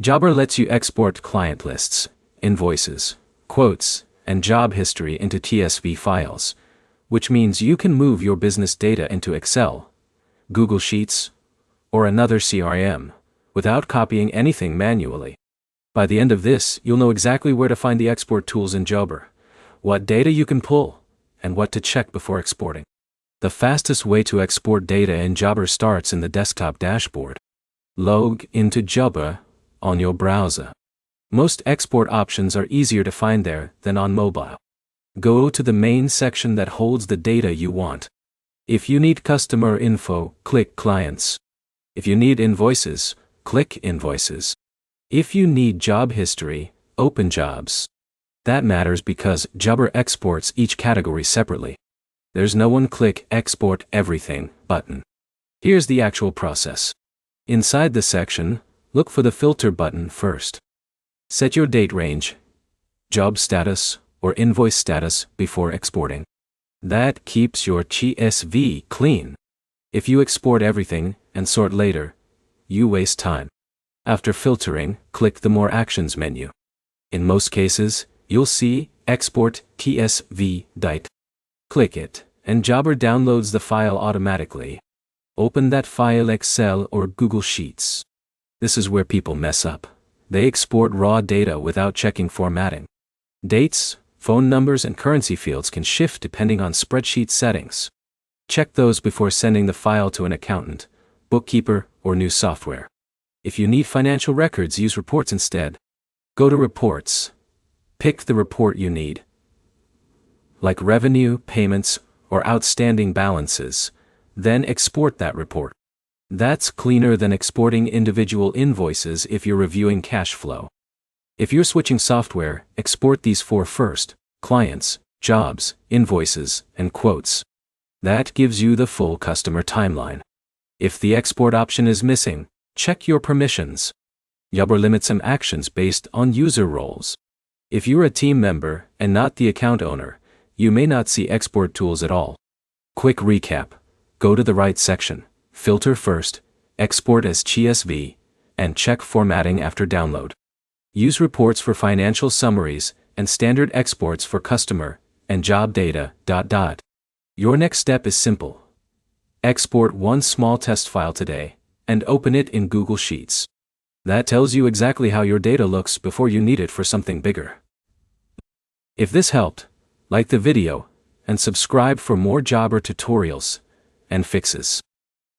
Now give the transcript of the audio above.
Jobber lets you export client lists, invoices, quotes, and job history into TSV files, which means you can move your business data into Excel, Google Sheets, or another CRM, without copying anything manually. By the end of this, you'll know exactly where to find the export tools in Jobber, what data you can pull, and what to check before exporting. The fastest way to export data in Jobber starts in the desktop dashboard. Log into Jobber on your browser. Most export options are easier to find there than on mobile. Go to the main section that holds the data you want. If you need customer info, click Clients. If you need invoices, click Invoices. If you need job history, open Jobs. That matters because Jobber exports each category separately. There's no one-click Export Everything button. Here's the actual process. Inside the section, look for the Filter button first. Set your date range, job status, or invoice status before exporting. That keeps your TSV clean. If you export everything and sort later, you waste time. After filtering, click the More Actions menu. In most cases, you'll see Export TSV DITE. Click it, and Jobber downloads the file automatically. Open that file Excel or Google Sheets. This is where people mess up. They export raw data without checking formatting. Dates, phone numbers, and currency fields can shift depending on spreadsheet settings. Check those before sending the file to an accountant, bookkeeper, or new software. If you need financial records, use reports instead. Go to Reports. Pick the report you need, like revenue, payments, or outstanding balances, then export that report. That's cleaner than exporting individual invoices if you're reviewing cash flow. If you're switching software, export these four first: clients, jobs, invoices, and quotes. That gives you the full customer timeline. If the export option is missing, check your permissions. Jobber limits some actions based on user roles. If you're a team member and not the account owner, you may not see export tools at all. Quick recap: go to the right section, filter first, export as TSV, and check formatting after download. Use reports for financial summaries and standard exports for customer and job data. Your next step is simple. Export one small test file today and open it in Google Sheets. That tells you exactly how your data looks before you need it for something bigger. If this helped, like the video and subscribe for more Jobber tutorials and fixes.